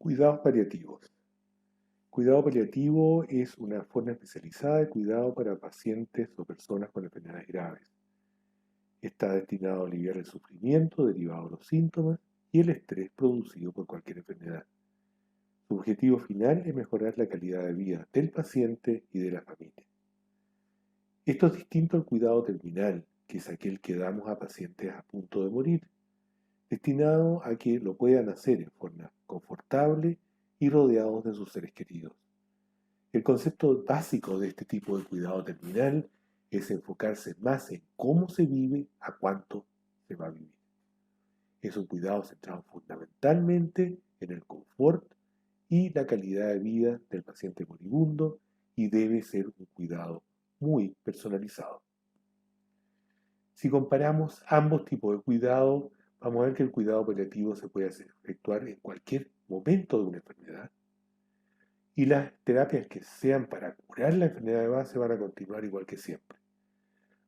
Cuidados paliativos. Cuidado paliativo es una forma especializada de cuidado para pacientes o personas con enfermedades graves. Está destinado a aliviar el sufrimiento derivado de los síntomas y el estrés producido por cualquier enfermedad. Su objetivo final es mejorar la calidad de vida del paciente y de la familia. Esto es distinto al cuidado terminal, que es aquel que damos a pacientes a punto de morir, destinado a que lo puedan hacer en forma confortable y rodeados de sus seres queridos. El concepto básico de este tipo de cuidado terminal es enfocarse más en cómo se vive a cuánto se va a vivir. Es un cuidado centrado fundamentalmente en el confort y la calidad de vida del paciente moribundo y debe ser un cuidado muy personalizado. Si comparamos ambos tipos de cuidado, vamos a ver que el cuidado paliativo se puede efectuar en cualquier momento de una enfermedad y las terapias que sean para curar la enfermedad de base van a continuar igual que siempre,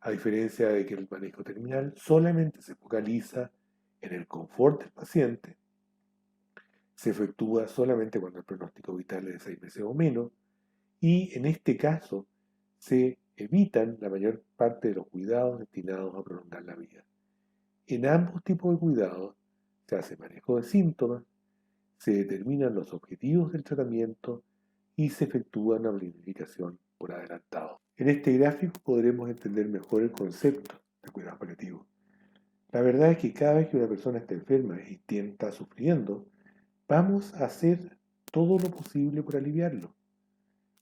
a diferencia de que el manejo terminal solamente se focaliza en el confort del paciente, se efectúa solamente cuando el pronóstico vital es de 6 meses o menos, y en este caso se evitan la mayor parte de los cuidados destinados a prolongar la vida. En ambos tipos de cuidados se hace manejo de síntomas, se determinan los objetivos del tratamiento y se efectúa una planificación por adelantado. En este gráfico podremos entender mejor el concepto de cuidado paliativo. La verdad es que cada vez que una persona está enferma y está sufriendo, vamos a hacer todo lo posible por aliviarlo,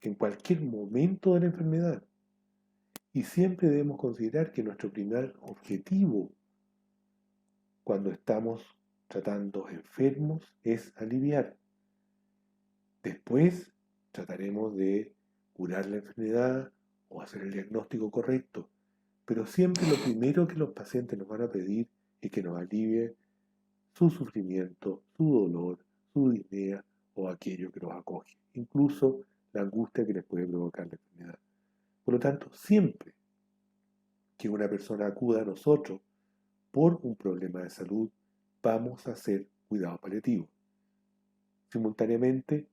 en cualquier momento de la enfermedad. Y siempre debemos considerar que nuestro primer objetivo cuando estamos tratando enfermos es aliviar. Después trataremos de curar la enfermedad o hacer el diagnóstico correcto, pero siempre lo primero que los pacientes nos van a pedir es que nos alivie su sufrimiento, su dolor, su disnea o aquello que los acoge, incluso la angustia que les puede provocar la enfermedad. Por lo tanto, siempre que una persona acuda a nosotros por un problema de salud, vamos a hacer cuidado paliativo, simultáneamente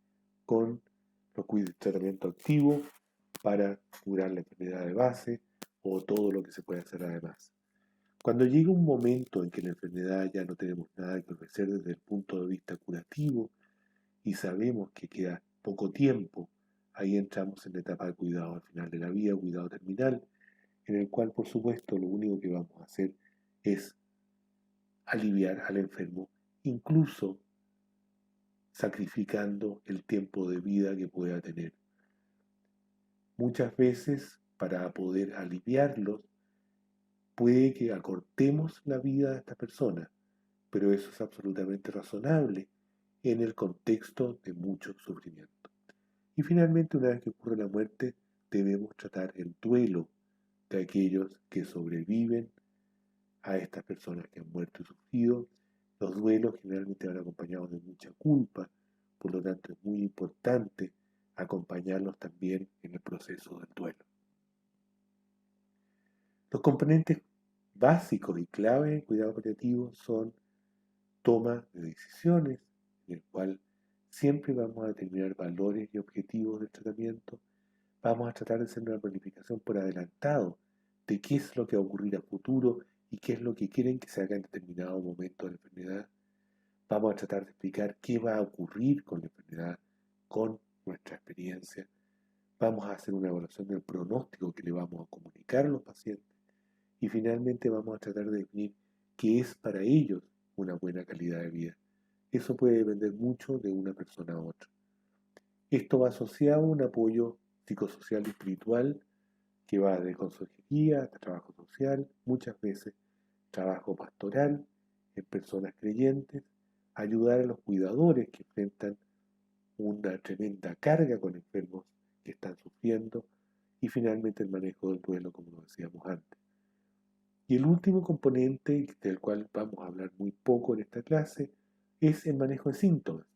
con los tratamiento activo para curar la enfermedad de base o todo lo que se puede hacer además. Cuando llega un momento en que la enfermedad ya no tenemos nada que ofrecer desde el punto de vista curativo y sabemos que queda poco tiempo, ahí entramos en la etapa de cuidado al final de la vida, cuidado terminal, en el cual por supuesto lo único que vamos a hacer es aliviar al enfermo, incluso sacrificando el tiempo de vida que pueda tener. Muchas veces, para poder aliviarlos, puede que acortemos la vida de esta persona, pero eso es absolutamente razonable en el contexto de mucho sufrimiento. Y finalmente, una vez que ocurre la muerte, debemos tratar el duelo de aquellos que sobreviven a estas personas que han muerto y sufrido. Los duelos generalmente van acompañados de mucha culpa, por lo tanto es muy importante acompañarlos también en el proceso del duelo. Los componentes básicos y clave en cuidado paliativo son toma de decisiones, en el cual siempre vamos a determinar valores y objetivos del tratamiento. Vamos a tratar de hacer una planificación por adelantado de qué es lo que va a ocurrir a futuro y qué es lo que quieren que se haga en determinado momento de la enfermedad. Vamos a tratar de explicar qué va a ocurrir con la enfermedad, con nuestra experiencia. Vamos a hacer una evaluación del pronóstico que le vamos a comunicar a los pacientes. Y finalmente vamos a tratar de definir qué es para ellos una buena calidad de vida. Eso puede depender mucho de una persona a otra. Esto va asociado a un apoyo psicosocial y espiritual que va de consejería hasta trabajo social, muchas veces trabajo pastoral en personas creyentes, ayudar a los cuidadores que enfrentan una tremenda carga con enfermos que están sufriendo y finalmente el manejo del duelo, como lo decíamos antes. Y el último componente del cual vamos a hablar muy poco en esta clase es el manejo de síntomas.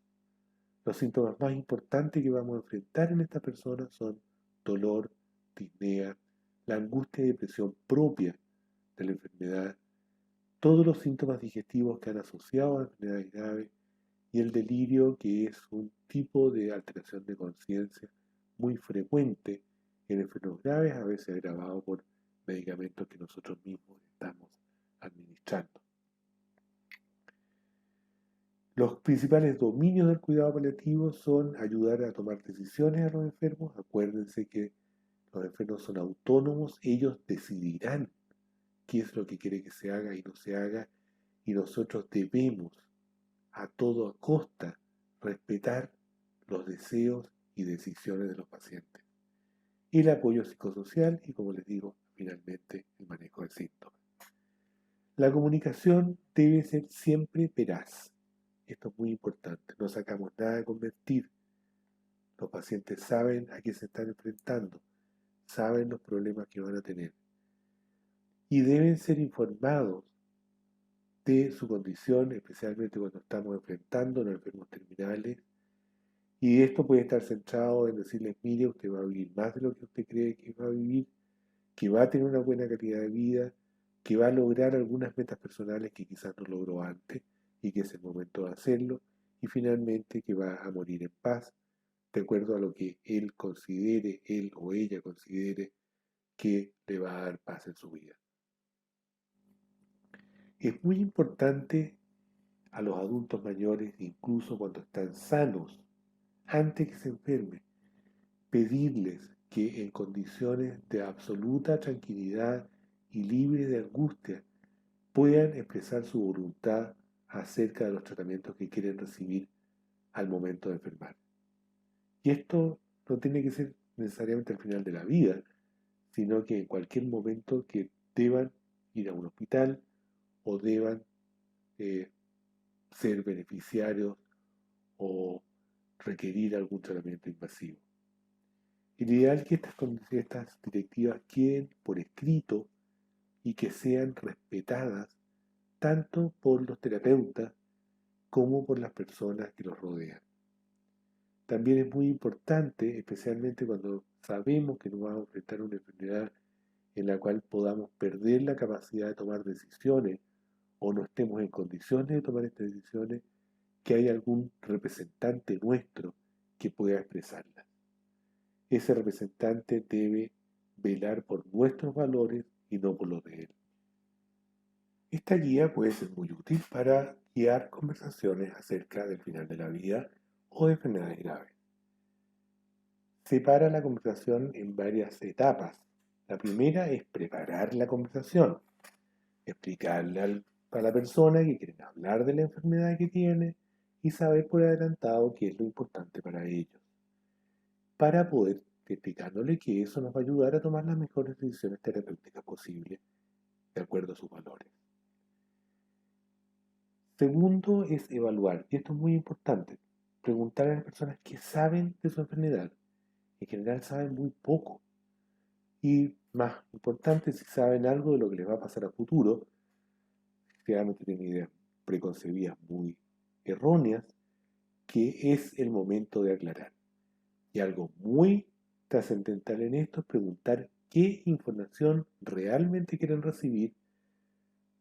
Los síntomas más importantes que vamos a enfrentar en esta persona son dolor, disnea, la angustia y depresión propia de la enfermedad, todos los síntomas digestivos que han asociado a enfermedades graves y el delirio, que es un tipo de alteración de conciencia muy frecuente en enfermos graves, a veces agravado por medicamentos que nosotros mismos estamos administrando. Los principales dominios del cuidado paliativo son ayudar a tomar decisiones a los enfermos. Acuérdense que los enfermos son autónomos, ellos decidirán qué es lo que quiere que se haga y no se haga, y nosotros debemos a toda costa respetar los deseos y decisiones de los pacientes. El apoyo psicosocial y, como les digo, finalmente el manejo del síntoma. La comunicación debe ser siempre veraz. Esto es muy importante. No sacamos nada con mentir. Los pacientes saben a qué se están enfrentando, saben los problemas que van a tener y deben ser informados de su condición, especialmente cuando estamos enfrentando a los enfermos terminales. Y esto puede estar centrado en decirles, mire, usted va a vivir más de lo que usted cree que va a vivir, que va a tener una buena calidad de vida, que va a lograr algunas metas personales que quizás no logró antes y que es el momento de hacerlo, y finalmente que va a morir en paz, de acuerdo a lo que él considere, él o ella considere que le va a dar paz en su vida. Es muy importante a los adultos mayores, incluso cuando están sanos, antes que se enfermen, pedirles que en condiciones de absoluta tranquilidad y libre de angustia puedan expresar su voluntad acerca de los tratamientos que quieren recibir al momento de enfermar. Y esto no tiene que ser necesariamente al final de la vida, sino que en cualquier momento que deban ir a un hospital o deban ser beneficiarios o requerir algún tratamiento invasivo. El ideal es que estas directivas queden por escrito y que sean respetadas tanto por los terapeutas como por las personas que los rodean. También es muy importante, especialmente cuando sabemos que nos vamos a enfrentar a una enfermedad en la cual podamos perder la capacidad de tomar decisiones o no estemos en condiciones de tomar estas decisiones, que haya algún representante nuestro que pueda expresarlas. Ese representante debe velar por nuestros valores y no por los de él. Esta guía puede ser muy útil para guiar conversaciones acerca del final de la vida o de enfermedades graves. Separa la conversación en varias etapas. La primera es preparar la conversación, explicarle a la persona que quieren hablar de la enfermedad que tiene y saber por adelantado qué es lo importante para ellos, para poder explicándole que eso nos va a ayudar a tomar las mejores decisiones terapéuticas posibles de acuerdo a sus valores. Segundo es evaluar, y esto es muy importante, preguntar a las personas que saben de su enfermedad. En general saben muy poco. Y más importante, si saben algo de lo que les va a pasar a futuro, claramente tienen ideas preconcebidas muy erróneas, que es el momento de aclarar. Y algo muy trascendental en esto es preguntar qué información realmente quieren recibir,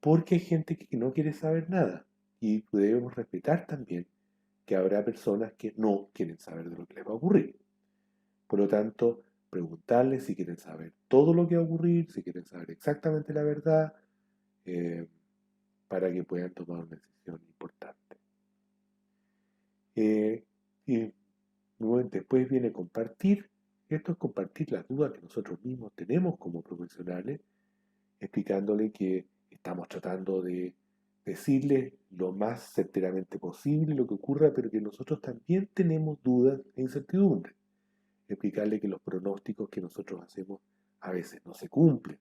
porque hay gente que no quiere saber nada. Y debemos respetar también que habrá personas que no quieren saber de lo que les va a ocurrir. Por lo tanto, preguntarles si quieren saber todo lo que va a ocurrir, si quieren saber exactamente la verdad, eh, para que puedan tomar una decisión importante. Y después viene compartir. Esto es compartir las dudas que nosotros mismos tenemos como profesionales, explicándole que estamos tratando de decirle lo más certeramente posible lo que ocurra, pero que nosotros también tenemos dudas e incertidumbres. Explicarle que los pronósticos que nosotros hacemos a veces no se cumplen,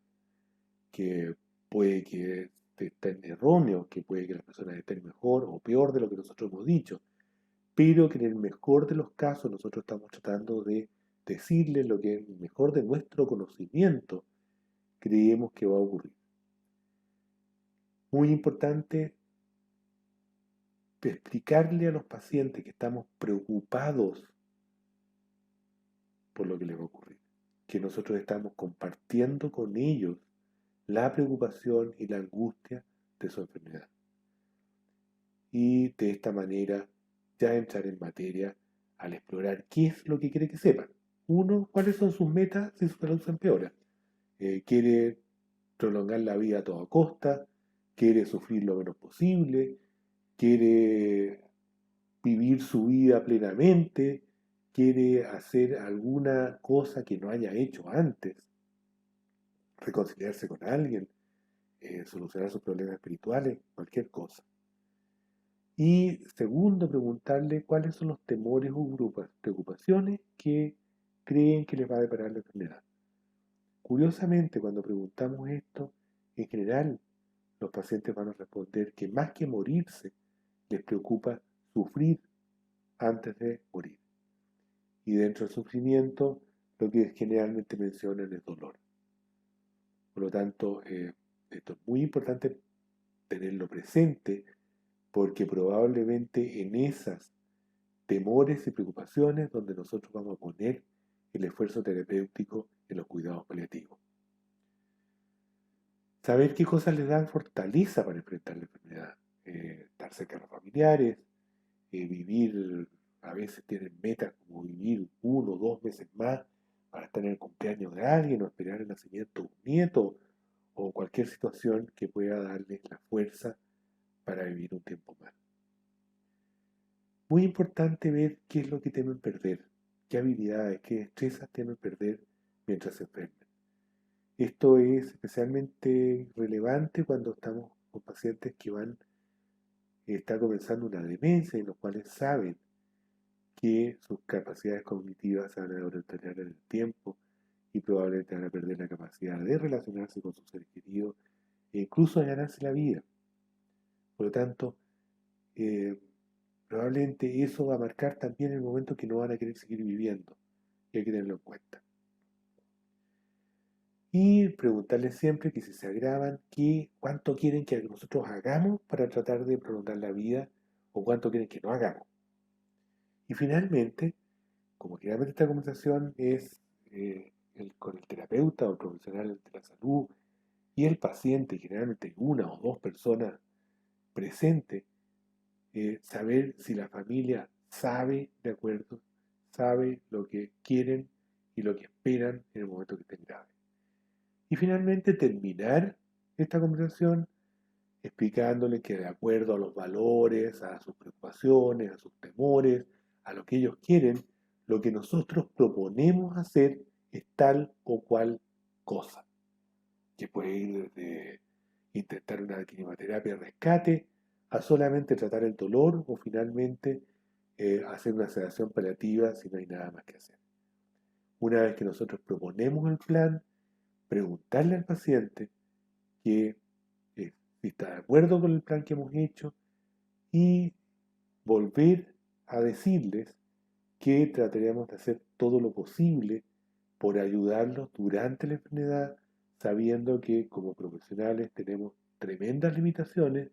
que puede que estén erróneos, que puede que las personas estén mejor o peor de lo que nosotros hemos dicho, pero que en el mejor de los casos nosotros estamos tratando de decirles lo que en el mejor de nuestro conocimiento creemos que va a ocurrir. Muy importante explicarle a los pacientes que estamos preocupados por lo que les va a ocurrir, que nosotros estamos compartiendo con ellos la preocupación y la angustia de su enfermedad. Y de esta manera ya entrar en materia al explorar qué es lo que quiere que sepan. Uno, cuáles son sus metas si su salud se empeora. ¿Quiere prolongar la vida a toda costa? ¿Quiere sufrir lo menos posible? ¿Quiere vivir su vida plenamente? ¿Quiere hacer alguna cosa que no haya hecho antes? ¿Reconciliarse con alguien? ¿Solucionar sus problemas espirituales? Cualquier cosa. Y segundo, preguntarle cuáles son los temores o preocupaciones que creen que les va a deparar la enfermedad. Curiosamente, cuando preguntamos esto, en general los pacientes van a responder que más que morirse, les preocupa sufrir antes de morir. Y dentro del sufrimiento, lo que generalmente mencionan es dolor. Por lo tanto, esto es muy importante tenerlo presente porque probablemente en esas temores y preocupaciones donde nosotros vamos a poner el esfuerzo terapéutico en los cuidados paliativos. Saber qué cosas les dan fortaleza para enfrentar la enfermedad. Estar cerca de los familiares, vivir, a veces tienen metas como vivir 1 o 2 meses más para estar en el cumpleaños de alguien o esperar el nacimiento de un nieto o cualquier situación que pueda darles la fuerza para vivir un tiempo más. Muy importante ver qué es lo que temen perder, qué habilidades, qué destrezas temen perder mientras se enfermen. Esto es especialmente relevante cuando estamos con pacientes que está comenzando una demencia y los cuales saben que sus capacidades cognitivas se van a deteriorar en el tiempo y probablemente van a perder la capacidad de relacionarse con sus seres queridos e incluso de ganarse la vida. Por lo tanto, eh, probablemente eso va a marcar también el momento que no van a querer seguir viviendo y hay que tenerlo en cuenta. Y preguntarles siempre que si se agravan, cuánto quieren que nosotros hagamos para tratar de prolongar la vida o cuánto quieren que no hagamos. Y finalmente, como generalmente esta conversación es con el terapeuta o el profesional de la salud y el paciente, generalmente 1 o 2 personas presentes, saber si la familia sabe de acuerdo, sabe lo que quieren y lo que esperan en el momento que estén graves. Y finalmente terminar esta conversación explicándoles que de acuerdo a los valores, a sus preocupaciones, a sus temores, a lo que ellos quieren, lo que nosotros proponemos hacer es tal o cual cosa, que puede ir desde intentar una quimioterapia de rescate a solamente tratar el dolor o finalmente hacer una sedación paliativa si no hay nada más que hacer. Una vez que nosotros proponemos el plan, preguntarle al paciente que si está de acuerdo con el plan que hemos hecho y volver a decirles que trataremos de hacer todo lo posible por ayudarlos durante la enfermedad, sabiendo que como profesionales tenemos tremendas limitaciones,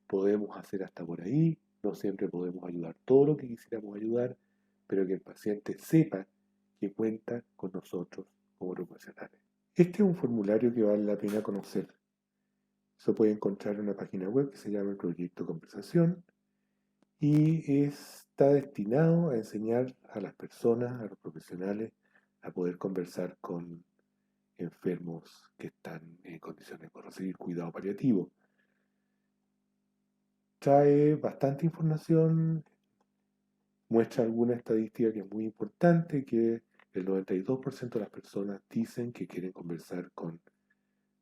podemos hacer hasta por ahí, no siempre podemos ayudar todo lo que quisiéramos ayudar, pero que el paciente sepa que cuenta con nosotros como profesionales. Este es un formulario que vale la pena conocer. Se puede encontrar en una página web que se llama el Proyecto Conversación y está destinado a enseñar a las personas, a los profesionales, a poder conversar con enfermos que están en condiciones de recibir cuidado paliativo. Trae bastante información, muestra alguna estadística que es muy importante, que el 92% de las personas dicen que quieren conversar con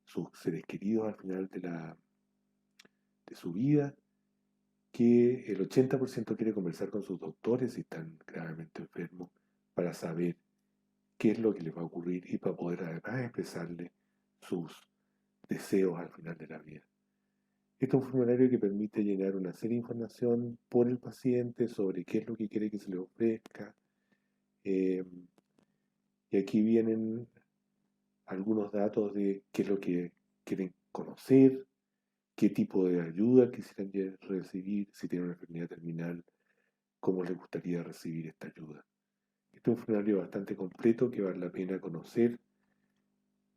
sus seres queridos al final de su vida, que el 80% quiere conversar con sus doctores si están gravemente enfermos para saber qué es lo que les va a ocurrir y para poder además expresarle sus deseos al final de la vida. Este es un formulario que permite llenar una serie de información por el paciente sobre qué es lo que quiere que se le ofrezca. Y aquí vienen algunos datos de qué es lo que quieren conocer, qué tipo de ayuda quisieran recibir, si tienen una enfermedad terminal, cómo les gustaría recibir esta ayuda. Este es un formulario bastante completo que vale la pena conocer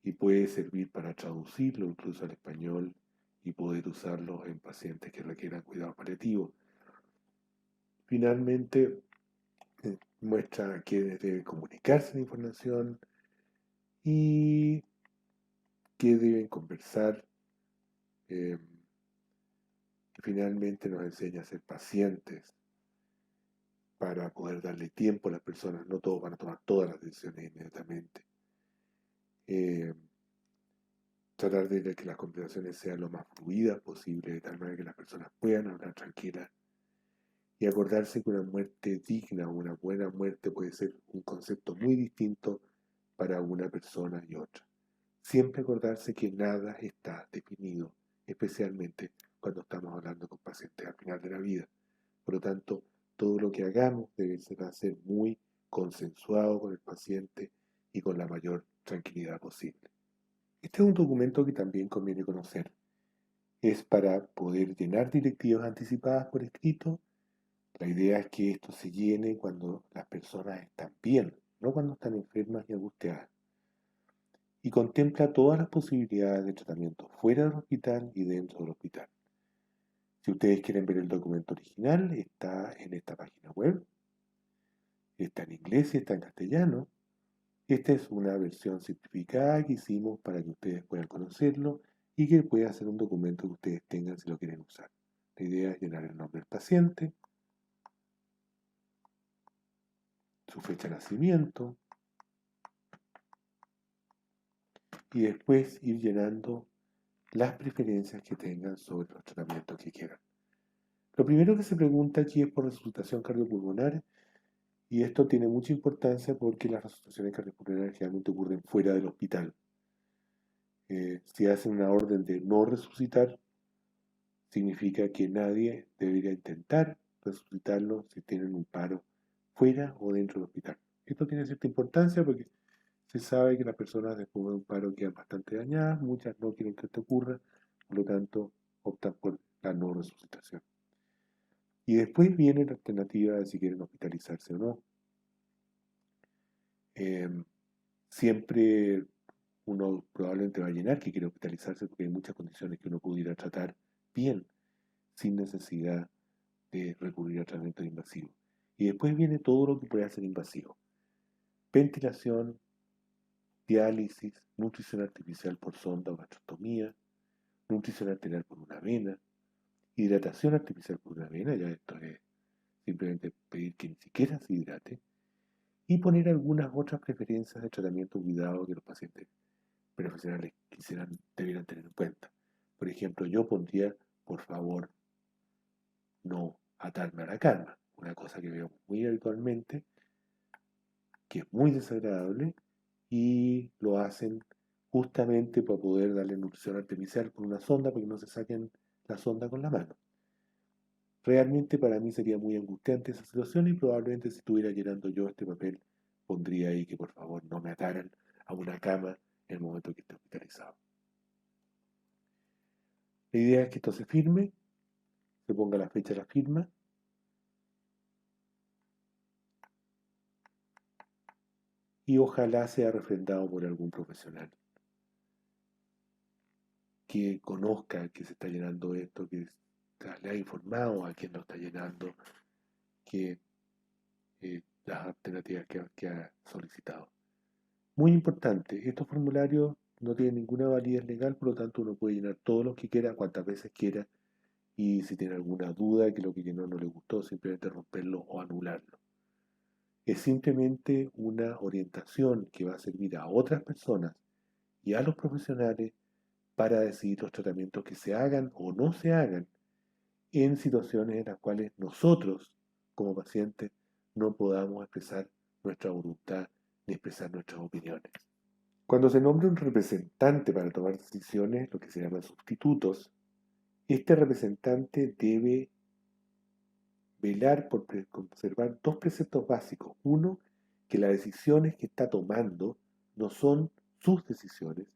y puede servir para traducirlo incluso al español y poder usarlo en pacientes que requieran cuidado paliativo. Finalmente, muestra que debe comunicarse la información y que deben conversar. eh, Finalmente nos enseña a ser pacientes para poder darle tiempo a las personas. No todos van a tomar todas las decisiones inmediatamente. Eh, Tratar de que las conversaciones sean lo más fluidas posible, de tal manera que las personas puedan hablar tranquilas. Y acordarse que una muerte digna o una buena muerte puede ser un concepto muy distinto para una persona y otra. Siempre acordarse que nada está definido, especialmente cuando estamos hablando con pacientes al final de la vida. Por lo tanto, todo lo que hagamos debe ser muy consensuado con el paciente y con la mayor tranquilidad posible. Este es un documento que también conviene conocer. Es para poder llenar directivas anticipadas por escrito. La idea es que esto se llene cuando las personas están bien, no cuando están enfermas y angustiadas. Y contempla todas las posibilidades de tratamiento fuera del hospital y dentro del hospital. Si ustedes quieren ver el documento original, está en esta página web. Está en inglés y está en castellano. Esta es una versión simplificada que hicimos para que ustedes puedan conocerlo y que pueda ser un documento que ustedes tengan si lo quieren usar. La idea es llenar el nombre del paciente, su fecha de nacimiento y después ir llenando las preferencias que tengan sobre los tratamientos que quieran. Lo primero que se pregunta aquí es por resucitación cardiopulmonar y esto tiene mucha importancia porque las resucitaciones cardiopulmonares generalmente ocurren fuera del hospital. Si hacen una orden de no resucitar, significa que nadie debería intentar resucitarlo si tienen un paro fuera o dentro del hospital. Esto tiene cierta importancia porque se sabe que las personas después de un paro quedan bastante dañadas, muchas no quieren que esto ocurra, por lo tanto optan por la no resucitación. Y después viene la alternativa de si quieren hospitalizarse o no. Siempre uno probablemente va a llenar que quiere hospitalizarse porque hay muchas condiciones que uno pudiera tratar bien, sin necesidad de recurrir a tratamiento invasivo. Y después viene todo lo que puede ser invasivo. Ventilación, diálisis, nutrición artificial por sonda o gastrostomía, nutrición arterial por una vena, hidratación artificial por una vena, ya esto es simplemente pedir que ni siquiera se hidrate, y poner algunas otras preferencias de tratamiento cuidado que los pacientes profesionales debieran tener en cuenta. Por ejemplo, yo pondría, por favor, no atarme a la cama, una cosa que veo muy habitualmente, que es muy desagradable, y lo hacen justamente para poder darle nutrición artificial con una sonda, para que no se saquen la sonda con la mano. Realmente para mí sería muy angustiante esa situación y probablemente si estuviera llenando yo este papel, pondría ahí que por favor no me ataran a una cama en el momento que esté hospitalizado. La idea es que esto se firme, se ponga la fecha de la firma y ojalá sea refrendado por algún profesional que conozca que se está llenando esto, que le ha informado a quien lo está llenando que las alternativas que ha solicitado. Muy importante, estos formularios no tienen ninguna validez legal, por lo tanto uno puede llenar todos los que quiera, cuantas veces quiera, y si tiene alguna duda que lo que llenó no le gustó, simplemente romperlo o anularlo. Es simplemente una orientación que va a servir a otras personas y a los profesionales para decidir los tratamientos que se hagan o no se hagan en situaciones en las cuales nosotros, como pacientes, no podamos expresar nuestra voluntad ni expresar nuestras opiniones. Cuando se nombra un representante para tomar decisiones, lo que se llaman sustitutos, este representante debe velar por conservar dos preceptos básicos. Uno, que las decisiones que está tomando no son sus decisiones,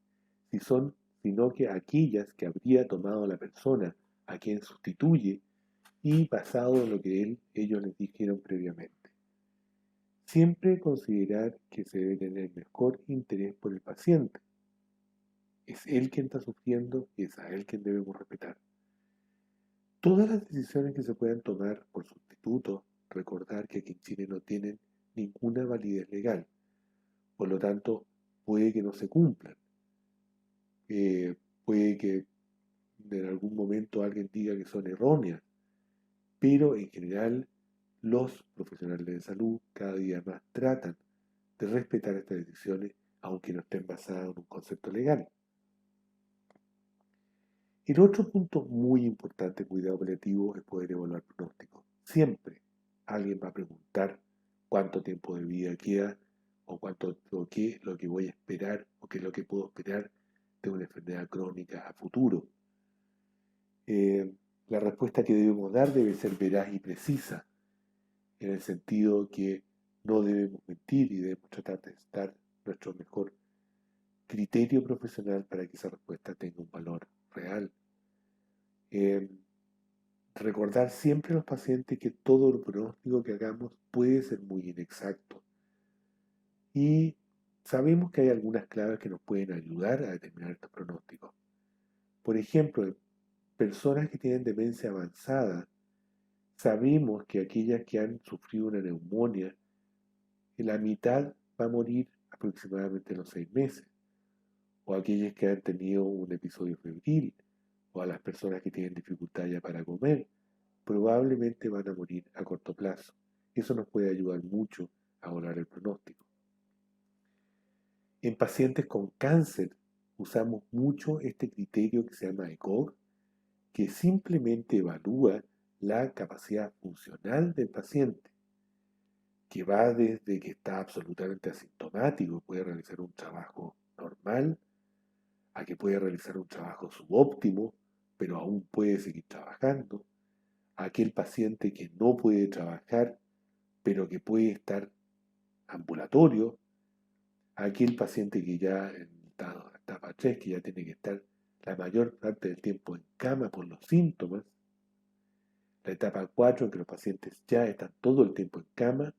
sino que aquellas que habría tomado la persona a quien sustituye y basado en lo que ellos les dijeron previamente. Siempre considerar que se debe tener el mejor interés por el paciente. Es él quien está sufriendo y es a él quien debemos respetar. Todas las decisiones que se puedan tomar por sustituto recordar que aquí en Chile no tienen ninguna validez legal. Por lo tanto, puede que no se cumplan. Puede que en algún momento alguien diga que son erróneas, pero en general los profesionales de salud cada día más tratan de respetar estas decisiones, aunque no estén basadas en un concepto legal. El otro punto muy importante en cuidado paliativo es poder evaluar pronósticos. Siempre alguien va a preguntar cuánto tiempo de vida queda o qué es lo que voy a esperar o qué es lo que puedo esperar de una enfermedad crónica a futuro. La respuesta que debemos dar debe ser veraz y precisa, en el sentido que no debemos mentir y debemos tratar de dar nuestro mejor criterio profesional para que esa respuesta tenga un valor real. Recordar siempre a los pacientes que todo el pronóstico que hagamos puede ser muy inexacto. Y sabemos que hay algunas claves que nos pueden ayudar a determinar estos pronósticos. Por ejemplo, en personas que tienen demencia avanzada, sabemos que aquellas que han sufrido una neumonía, la mitad va a morir aproximadamente en los 6 meses. O aquellas que han tenido un episodio febril, o a las personas que tienen dificultad ya para comer, probablemente van a morir a corto plazo. Eso nos puede ayudar mucho a evaluar el pronóstico. En pacientes con cáncer usamos mucho este criterio que se llama ECOG, que simplemente evalúa la capacidad funcional del paciente, que va desde que está absolutamente asintomático, puede realizar un trabajo normal, a que puede realizar un trabajo subóptimo, pero aún puede seguir trabajando, a aquel paciente que no puede trabajar, pero que puede estar ambulatorio, a aquel paciente que ya en etapa 3, que ya tiene que estar la mayor parte del tiempo en cama por los síntomas, la etapa 4 en que los pacientes ya están todo el tiempo en cama,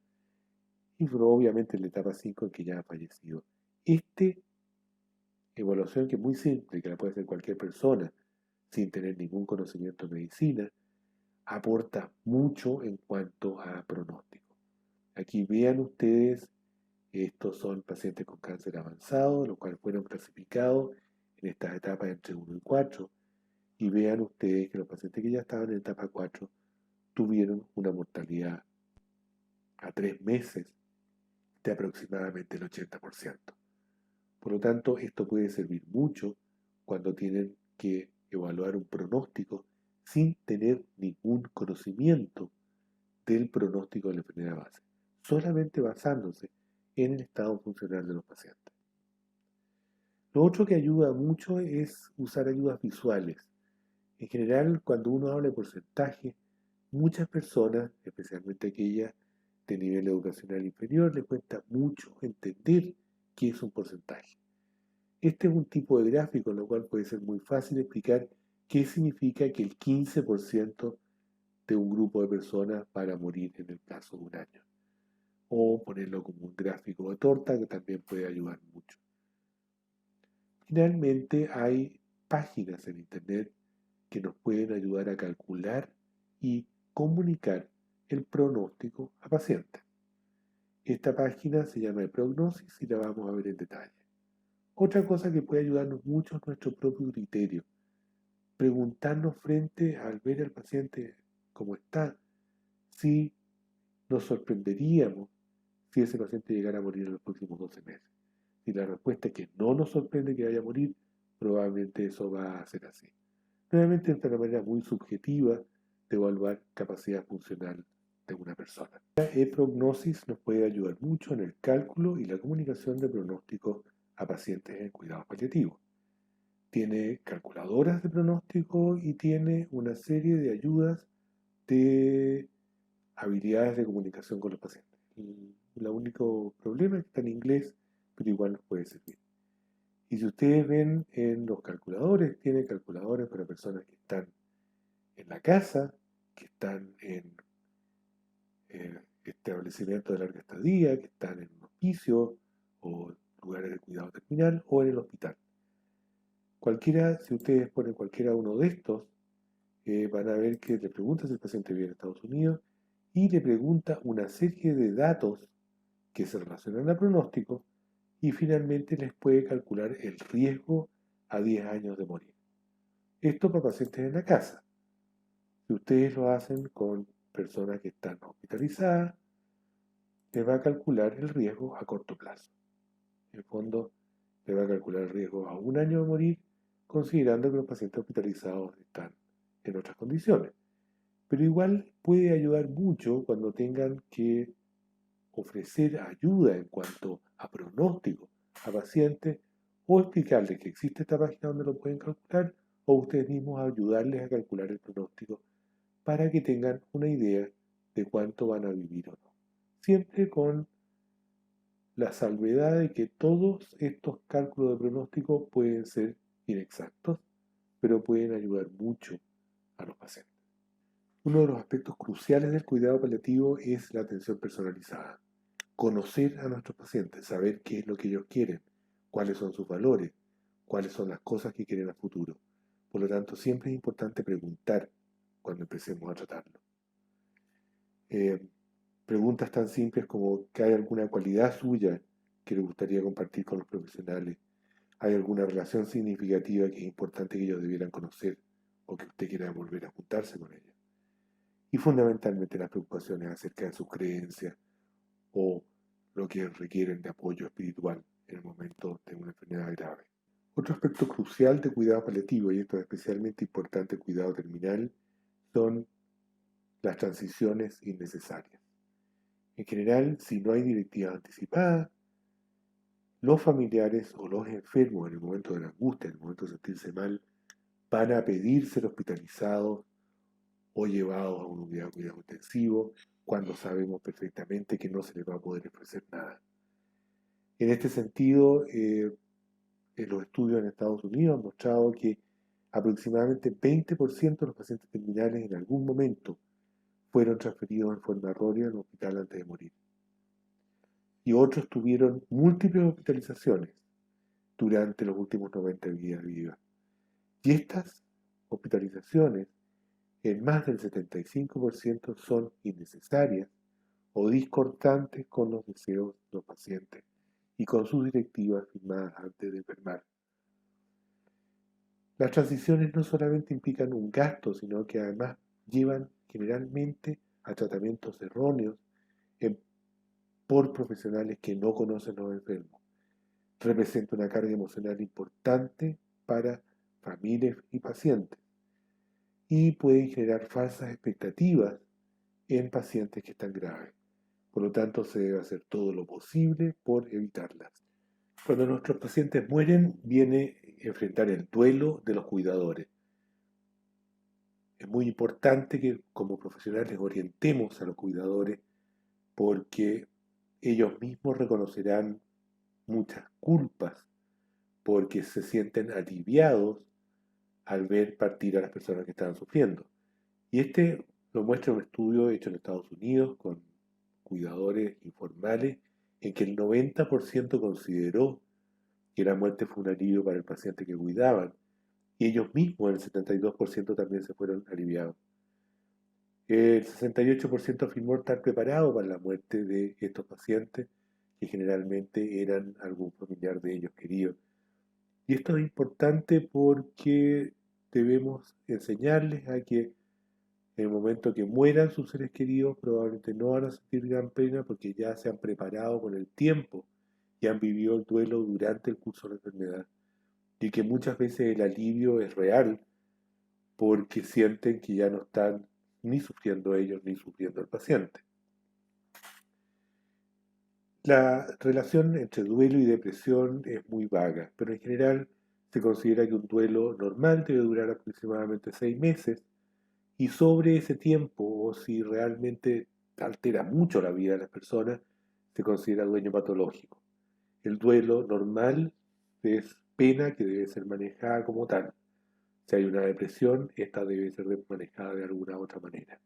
y obviamente la etapa 5 en que ya ha fallecido. Esta evaluación, que es muy simple, que la puede hacer cualquier persona sin tener ningún conocimiento de medicina, aporta mucho en cuanto a pronóstico. Aquí vean ustedes, estos son pacientes con cáncer avanzado, los cuales fueron clasificados en estas etapas entre 1 y 4, y vean ustedes que los pacientes que ya estaban en etapa 4 tuvieron una mortalidad a 3 meses de aproximadamente el 80%. Por lo tanto, esto puede servir mucho cuando tienen que evaluar un pronóstico sin tener ningún conocimiento del pronóstico de la enfermedad base, solamente basándose en el estado funcional de los pacientes. Lo otro que ayuda mucho es usar ayudas visuales. En general, cuando uno habla de porcentaje, muchas personas, especialmente aquellas de nivel educacional inferior, les cuesta mucho entender qué es un porcentaje. Este es un tipo de gráfico en lo cual puede ser muy fácil explicar qué significa que el 15% de un grupo de personas para morir en el plazo de un año. O ponerlo como un gráfico de torta, que también puede ayudar mucho. Finalmente, hay páginas en Internet que nos pueden ayudar a calcular y comunicar el pronóstico a pacientes. Esta página se llama Prognosis y la vamos a ver en detalle. Otra cosa que puede ayudarnos mucho es nuestro propio criterio. Preguntarnos frente al ver al paciente cómo está, si nos sorprenderíamos si ese paciente llegara a morir en los próximos 12 meses. Si la respuesta es que no nos sorprende que vaya a morir, probablemente eso va a ser así. Nuevamente, es una manera muy subjetiva de evaluar capacidad funcional de una persona. La prognosis nos puede ayudar mucho en el cálculo y la comunicación de pronósticos a pacientes en cuidados paliativos. Tiene calculadoras de pronóstico y tiene una serie de ayudas de habilidades de comunicación con los pacientes. El único problema es que está en inglés, pero igual nos puede servir. Y si ustedes ven en los calculadores, tiene calculadores para personas que están en la casa, que están en establecimientos de larga estadía, que están en un hospicio o lugares de cuidado terminal o en el hospital. Cualquiera, si ustedes ponen cualquiera uno de estos, van a ver que le pregunta si el paciente vive en Estados Unidos y le pregunta una serie de datos que se relacionan al pronóstico y finalmente les puede calcular el riesgo a 10 años de morir. Esto para pacientes en la casa. Si ustedes lo hacen con personas que están hospitalizadas, les va a calcular el riesgo a corto plazo. En el fondo, le va a calcular el riesgo a un año de morir, considerando que los pacientes hospitalizados están en otras condiciones. Pero igual puede ayudar mucho cuando tengan que ofrecer ayuda en cuanto a pronóstico a pacientes o explicarles que existe esta página donde lo pueden calcular o ustedes mismos ayudarles a calcular el pronóstico para que tengan una idea de cuánto van a vivir o no. Siempre con la salvedad de que todos estos cálculos de pronóstico pueden ser inexactos, pero pueden ayudar mucho a los pacientes. Uno de los aspectos cruciales del cuidado paliativo es la atención personalizada. Conocer a nuestros pacientes, saber qué es lo que ellos quieren, cuáles son sus valores, cuáles son las cosas que quieren a futuro. Por lo tanto, siempre es importante preguntar cuando empecemos a tratarlo. Preguntas tan simples como ¿que hay alguna cualidad suya que le gustaría compartir con los profesionales? ¿Hay alguna relación significativa que es importante que ellos debieran conocer o que usted quiera volver a juntarse con ella? Y fundamentalmente las preocupaciones acerca de sus creencias o lo que requieren de apoyo espiritual en el momento de una enfermedad grave. Otro aspecto crucial de cuidado paliativo, y esto es especialmente importante en cuidado terminal, son las transiciones innecesarias. En general, si no hay directivas anticipadas, los familiares o los enfermos en el momento de la angustia, en el momento de sentirse mal, van a pedir ser hospitalizados o llevados a una unidad de cuidado intensivo cuando sabemos perfectamente que no se les va a poder ofrecer nada. En este sentido, en los estudios en Estados Unidos han mostrado que aproximadamente 20% de los pacientes terminales en algún momento fueron transferidos en forma errónea al hospital antes de morir. Y otros tuvieron múltiples hospitalizaciones durante los últimos 90 días de vida. Y estas hospitalizaciones, en más del 75%, son innecesarias o discordantes con los deseos de los pacientes y con sus directivas firmadas antes de enfermar. Las transiciones no solamente implican un gasto, sino que además llevan generalmente a tratamientos erróneos por profesionales que no conocen a los enfermos. Representa una carga emocional importante para familias y pacientes y pueden generar falsas expectativas en pacientes que están graves. Por lo tanto, se debe hacer todo lo posible por evitarlas. Cuando nuestros pacientes mueren, viene enfrentar el duelo de los cuidadores. Es muy importante que como profesionales orientemos a los cuidadores porque ellos mismos reconocerán muchas culpas porque se sienten aliviados al ver partir a las personas que estaban sufriendo. Y este lo muestra un estudio hecho en Estados Unidos con cuidadores informales en que el 90% consideró que la muerte fue un alivio para el paciente que cuidaban y ellos mismos, el 72% también se fueron aliviados. El 68% afirmó estar preparado para la muerte de estos pacientes que generalmente eran algún familiar de ellos queridos. Y esto es importante porque debemos enseñarles a que en el momento que mueran sus seres queridos probablemente no van a sentir gran pena porque ya se han preparado con el tiempo y han vivido el duelo durante el curso de la enfermedad. Y que muchas veces el alivio es real porque sienten que ya no están ni sufriendo ellos ni sufriendo el paciente. La relación entre duelo y depresión es muy vaga, pero en general se considera que un duelo normal debe durar aproximadamente 6 meses y sobre ese tiempo, o si realmente altera mucho la vida de las personas, se considera duelo patológico. El duelo normal es pena que debe ser manejada como tal. Si hay una depresión, esta debe ser manejada de alguna otra manera.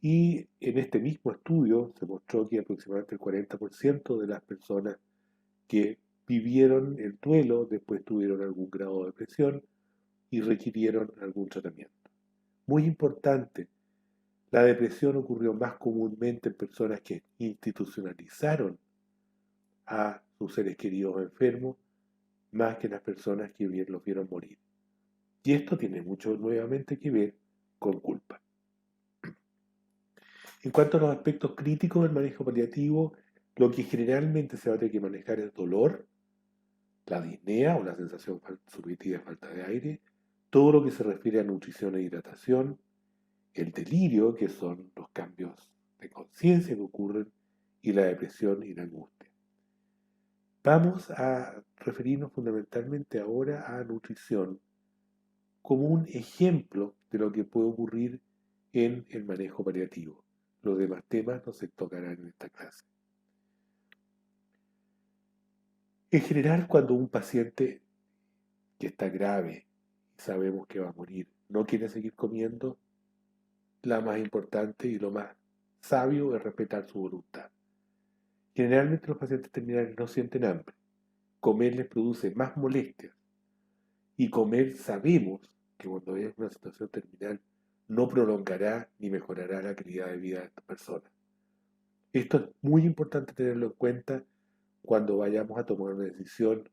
Y en este mismo estudio se mostró que aproximadamente el 40% de las personas que vivieron el duelo después tuvieron algún grado de depresión y requirieron algún tratamiento. Muy importante, La depresión ocurrió más comúnmente en personas que institucionalizaron a sus seres queridos enfermos más que en las personas que bien los vieron morir. Y esto tiene mucho nuevamente que ver con culpa. En cuanto a los aspectos críticos del manejo paliativo, lo que generalmente se va a tener que manejar es dolor, la disnea o la sensación subjetiva de falta de aire, todo lo que se refiere a nutrición e hidratación, el delirio, que son los cambios de conciencia que ocurren, y la depresión y la angustia. Vamos a referirnos fundamentalmente ahora a nutrición como un ejemplo de lo que puede ocurrir en el manejo paliativo. Los demás temas no se tocarán en esta clase. En general, cuando un paciente que está grave y sabemos que va a morir no quiere seguir comiendo, la más importante y lo más sabio es respetar su voluntad. Generalmente los pacientes terminales no sienten hambre. Comer les produce más molestias. Y comer sabemos que cuando es una situación terminal no prolongará ni mejorará la calidad de vida de esta persona. Esto es muy importante tenerlo en cuenta cuando vayamos a tomar una decisión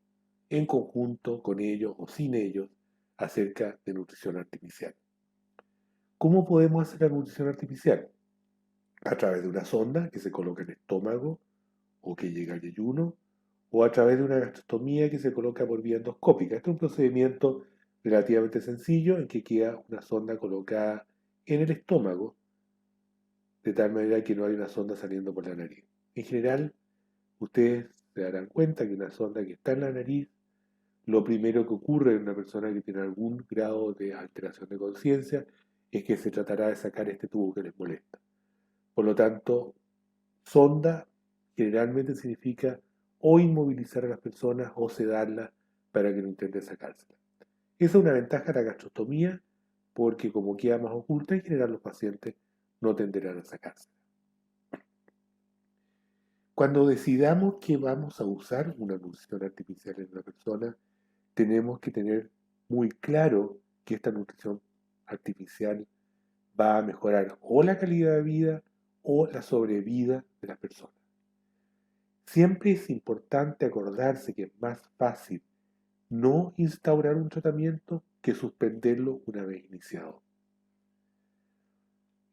en conjunto con ellos o sin ellos acerca de nutrición artificial. ¿Cómo podemos hacer la nutrición artificial? A través de una sonda que se coloca en el estómago o que llega al yeyuno, o a través de una gastrostomía que se coloca por vía endoscópica. Este es un procedimiento relativamente sencillo en que queda una sonda colocada en el estómago, de tal manera que no hay una sonda saliendo por la nariz. En general, ustedes se darán cuenta que una sonda que está en la nariz, lo primero que ocurre en una persona que tiene algún grado de alteración de conciencia es que se tratará de sacar este tubo que les molesta. Por lo tanto, sonda generalmente significa o inmovilizar a las personas o sedarlas para que no intenten sacársela. Esa es una ventaja de la gastrostomía porque como queda más oculta, en general los pacientes no tenderán a sacársela. Cuando decidamos que vamos a usar una nutrición artificial en una persona, tenemos que tener muy claro que esta nutrición artificial va a mejorar o la calidad de vida o la sobrevida de las personas. Siempre es importante acordarse que es más fácil no instaurar un tratamiento que suspenderlo una vez iniciado.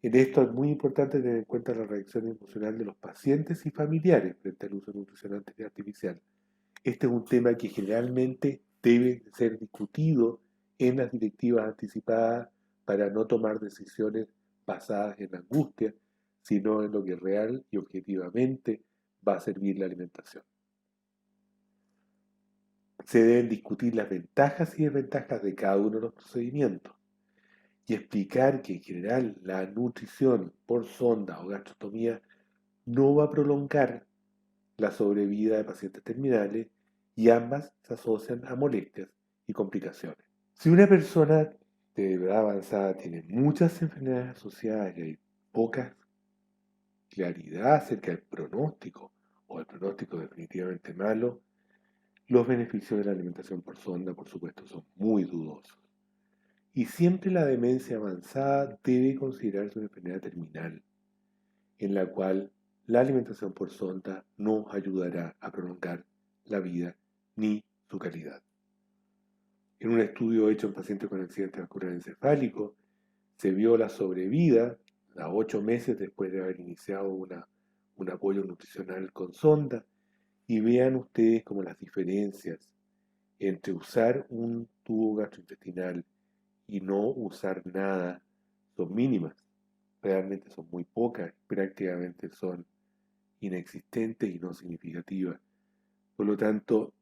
En esto es muy importante tener en cuenta la reacción emocional de los pacientes y familiares frente al uso de nutrición artificial. Este es un tema que generalmente debe ser discutido en las directivas anticipadas para no tomar decisiones basadas en angustia, sino en lo que real y objetivamente va a servir la alimentación. Se deben discutir las ventajas y desventajas de cada uno de los procedimientos y explicar que en general la nutrición por sonda o gastrostomía no va a prolongar la sobrevida de pacientes terminales y ambas se asocian a molestias y complicaciones. Si una persona de edad avanzada tiene muchas enfermedades asociadas y hay poca claridad acerca del pronóstico o el pronóstico definitivamente malo, los beneficios de la alimentación por sonda, por supuesto, son muy dudosos. Y siempre la demencia avanzada debe considerarse una enfermedad terminal, en la cual la alimentación por sonda no ayudará a prolongar la vida ni su calidad. En un estudio hecho en pacientes con accidente vascular encefálico, se vio la sobrevida a 8 meses después de haber iniciado un apoyo nutricional con sonda, y vean ustedes como las diferencias entre usar un tubo gastrointestinal y no usar nada son mínimas. Realmente son muy pocas, prácticamente son inexistentes y no significativas. Por lo tanto,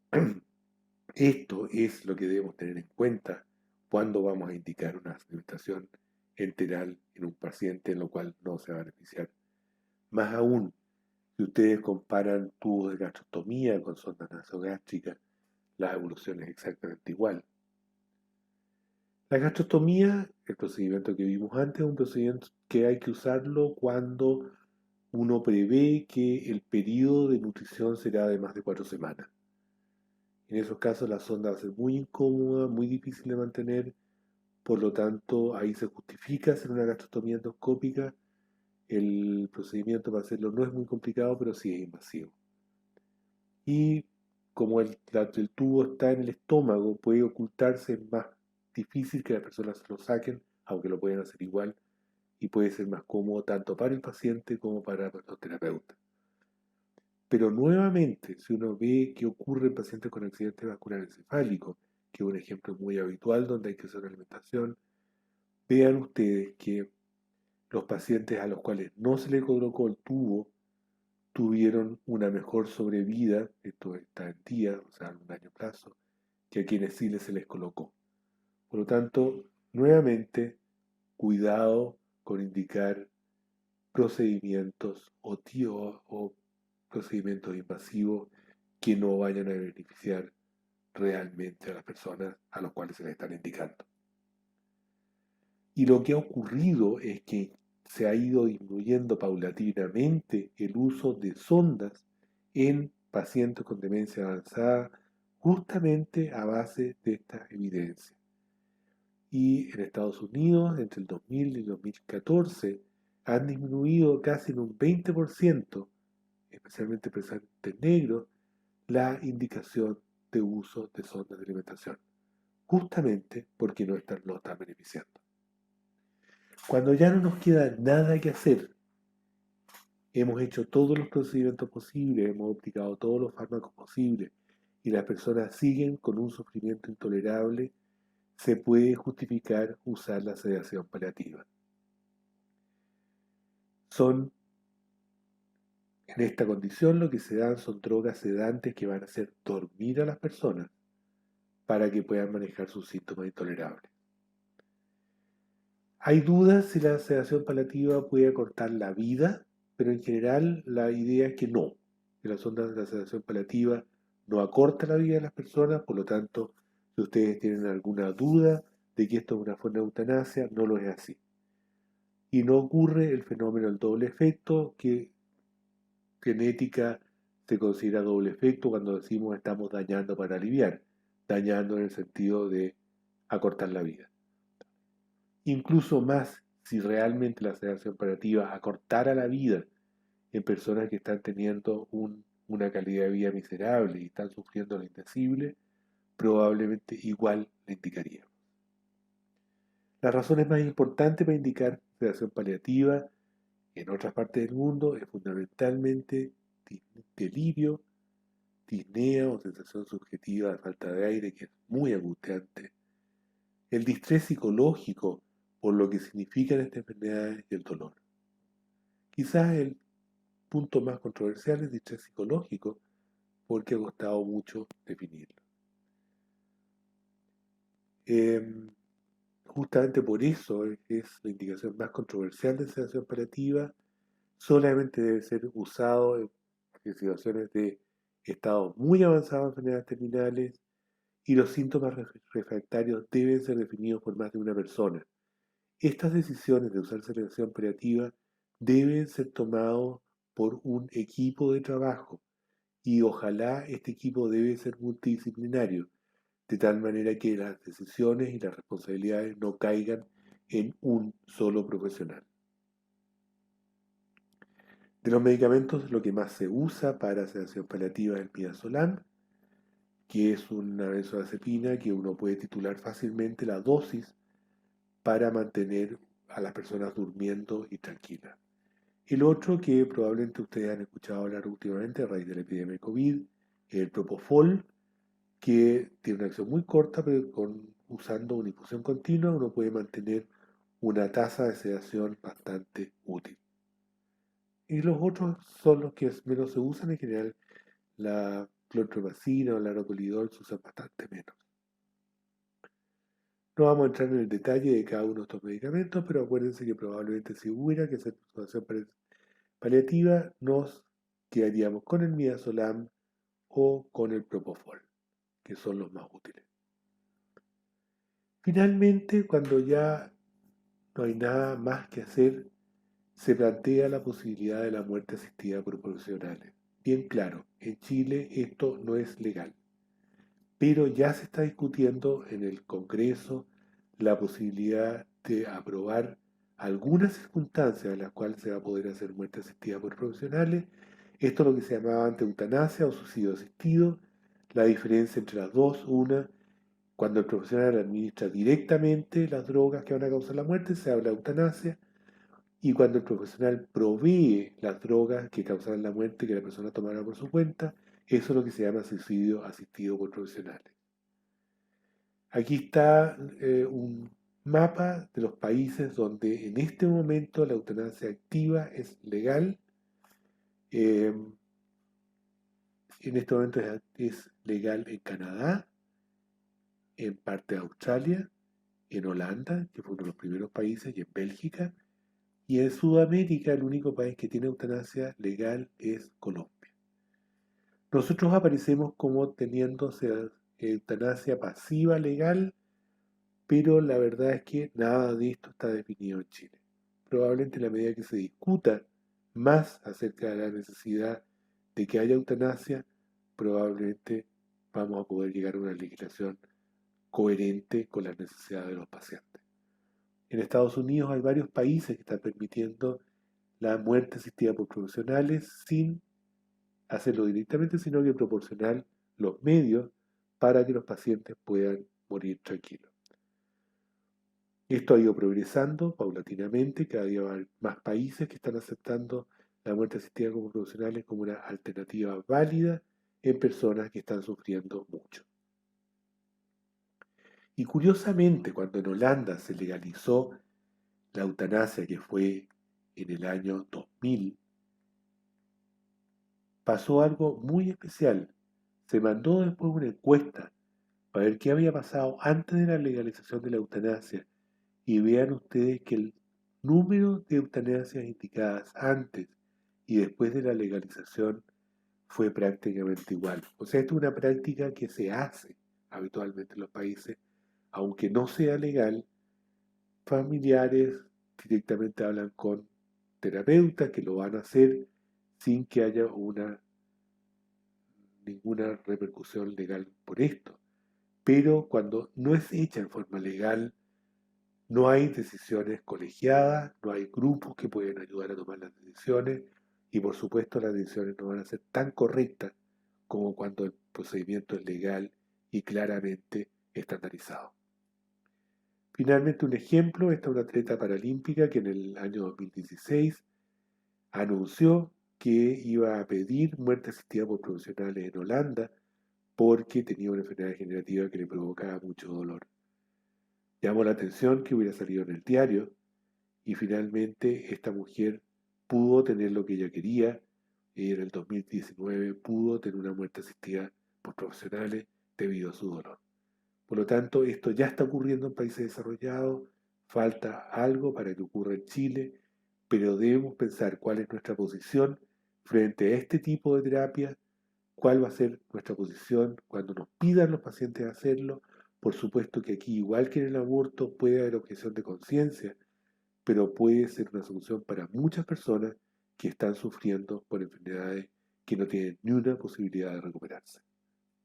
esto es lo que debemos tener en cuenta cuando vamos a indicar una alimentación enteral en un paciente en lo cual no se va a beneficiar. Más aún, si ustedes comparan tubos de gastrostomía con sondas nasogástricas, la evolución es exactamente igual. La gastrostomía, el procedimiento que vimos antes, es un procedimiento que hay que usarlo cuando uno prevé que el periodo de nutrición será de más de 4 semanas. En esos casos la sonda va a ser muy incómoda, muy difícil de mantener, por lo tanto ahí se justifica hacer una gastrostomía endoscópica El procedimiento para hacerlo no es muy complicado, pero sí es invasivo. Y como el tubo está en el estómago, puede ocultarse, es más difícil que las personas se lo saquen, aunque lo pueden hacer igual, y puede ser más cómodo tanto para el paciente como para los terapeutas. Pero nuevamente, si uno ve qué ocurre en pacientes con accidente vascular encefálico, que es un ejemplo muy habitual donde hay que hacer alimentación, vean ustedes que los pacientes a los cuales no se les colocó el tubo tuvieron una mejor sobrevida, esto está en días, o sea, en un año plazo, que a quienes sí se les colocó. Por lo tanto, nuevamente, cuidado con indicar procedimientos o procedimientos invasivos que no vayan a beneficiar realmente a las personas a las cuales se les están indicando. Y lo que ha ocurrido es que se ha ido disminuyendo paulatinamente el uso de sondas en pacientes con demencia avanzada, justamente a base de esta evidencia. Y en Estados Unidos, entre el 2000 y el 2014, han disminuido casi en un 20%, especialmente pacientes negros, la indicación de uso de sondas de alimentación, justamente porque no están beneficiando. Cuando ya no nos queda nada que hacer, hemos hecho todos los procedimientos posibles, hemos aplicado todos los fármacos posibles y las personas siguen con un sufrimiento intolerable, se puede justificar usar la sedación paliativa. En esta condición lo que se dan son drogas sedantes que van a hacer dormir a las personas para que puedan manejar sus síntomas intolerables. Hay dudas si la sedación paliativa puede acortar la vida, pero en general la idea es que no, que las ondas de la sedación paliativa no acorta la vida de las personas, por lo tanto, si ustedes tienen alguna duda de que esto es una forma de eutanasia, no lo es así. Y no ocurre el fenómeno del doble efecto, que genética se considera doble efecto cuando decimos estamos dañando para aliviar, dañando en el sentido de acortar la vida. Incluso más si realmente la sedación paliativa acortara la vida en personas que están teniendo una calidad de vida miserable y están sufriendo lo indecible, probablemente igual le indicaría. Las razones más importantes para indicar sedación paliativa en otras partes del mundo es fundamentalmente delirio, disnea o sensación subjetiva de falta de aire, que es muy angustiante, el distrés psicológico por lo que significan estas enfermedades y el dolor. Quizás el punto más controversial es el distrés psicológico, porque ha costado mucho definirlo. Justamente por eso es la indicación más controversial de sedación paliativa. Solamente debe ser usado en situaciones de estados muy avanzados de enfermedades terminales, y los síntomas refractarios deben ser definidos por más de una persona. Estas decisiones de usar sedación paliativa deben ser tomadas por un equipo de trabajo, y ojalá este equipo debe ser multidisciplinario, de tal manera que las decisiones y las responsabilidades no caigan en un solo profesional. De los medicamentos, lo que más se usa para sedación paliativa es el midazolam, que es una benzodiazepina que uno puede titular fácilmente la dosis para mantener a las personas durmiendo y tranquilas. El otro que probablemente ustedes han escuchado hablar últimamente a raíz de la epidemia de COVID es el propofol, que tiene una acción muy corta, pero usando una infusión continua uno puede mantener una tasa de sedación bastante útil. Y los otros son los que menos se usan en general. La clorpromacina o la arocolidol se usan bastante menos. No vamos a entrar en el detalle de cada uno de estos medicamentos, pero acuérdense que probablemente si hubiera que hacer sedación paliativa, nos quedaríamos con el midazolam o con el propofol, que son los más útiles. Finalmente, cuando ya no hay nada más que hacer, se plantea la posibilidad de la muerte asistida por profesionales. Bien claro, en Chile esto no es legal, pero ya se está discutiendo en el Congreso la posibilidad de aprobar algunas circunstancias en las cuales se va a poder hacer muerte asistida por profesionales. Esto es lo que se llamaba antes eutanasia o suicidio asistido. La diferencia entre las dos, una, cuando el profesional administra directamente las drogas que van a causar la muerte, se habla de eutanasia. Y cuando el profesional provee las drogas que causarán la muerte que la persona tomará por su cuenta, eso es lo que se llama suicidio asistido por profesionales. Aquí está un mapa de los países donde en este momento la eutanasia activa es legal. Eh, en este momento es legal en Canadá, en parte de Australia, en Holanda, que fue uno de los primeros países, y en Bélgica. Y en Sudamérica el único país que tiene eutanasia legal es Colombia. Nosotros aparecemos como teniendo eutanasia pasiva legal, pero la verdad es que nada de esto está definido en Chile. Probablemente en la medida que se discuta más acerca de la necesidad de que haya eutanasia, probablemente vamos a poder llegar a una legislación coherente con las necesidades de los pacientes. En Estados Unidos hay varios países que están permitiendo la muerte asistida por profesionales sin hacerlo directamente, sino que proporcionar los medios para que los pacientes puedan morir tranquilos. Esto ha ido progresando paulatinamente, cada día hay más países que están aceptando la muerte asistida como profesionales como una alternativa válida en personas que están sufriendo mucho. Y curiosamente, cuando en Holanda se legalizó la eutanasia, que fue en el año 2000, pasó algo muy especial. Se mandó después una encuesta para ver qué había pasado antes de la legalización de la eutanasia. Y vean ustedes que el número de eutanasias indicadas antes y después de la legalización fue prácticamente igual. O sea, esto es una práctica que se hace habitualmente en los países, aunque no sea legal. Familiares directamente hablan con terapeutas que lo van a hacer sin que haya ninguna repercusión legal por esto. Pero cuando no es hecha en forma legal, no hay decisiones colegiadas, no hay grupos que pueden ayudar a tomar las decisiones y por supuesto las decisiones no van a ser tan correctas como cuando el procedimiento es legal y claramente estandarizado. Finalmente, un ejemplo, esta es una atleta paralímpica que en el año 2016 anunció que iba a pedir muerte asistida por profesionales en Holanda porque tenía una enfermedad degenerativa que le provocaba mucho dolor. Llamó la atención que hubiera salido en el diario y finalmente esta mujer pudo tener lo que ella quería y en el 2019 pudo tener una muerte asistida por profesionales debido a su dolor. Por lo tanto, esto ya está ocurriendo en países desarrollados, falta algo para que ocurra en Chile, pero debemos pensar cuál es nuestra posición frente a este tipo de terapia, cuál va a ser nuestra posición cuando nos pidan los pacientes hacerlo. Por supuesto que aquí, igual que en el aborto, puede haber objeción de conciencia, pero puede ser una solución para muchas personas que están sufriendo por enfermedades que no tienen ni una posibilidad de recuperarse.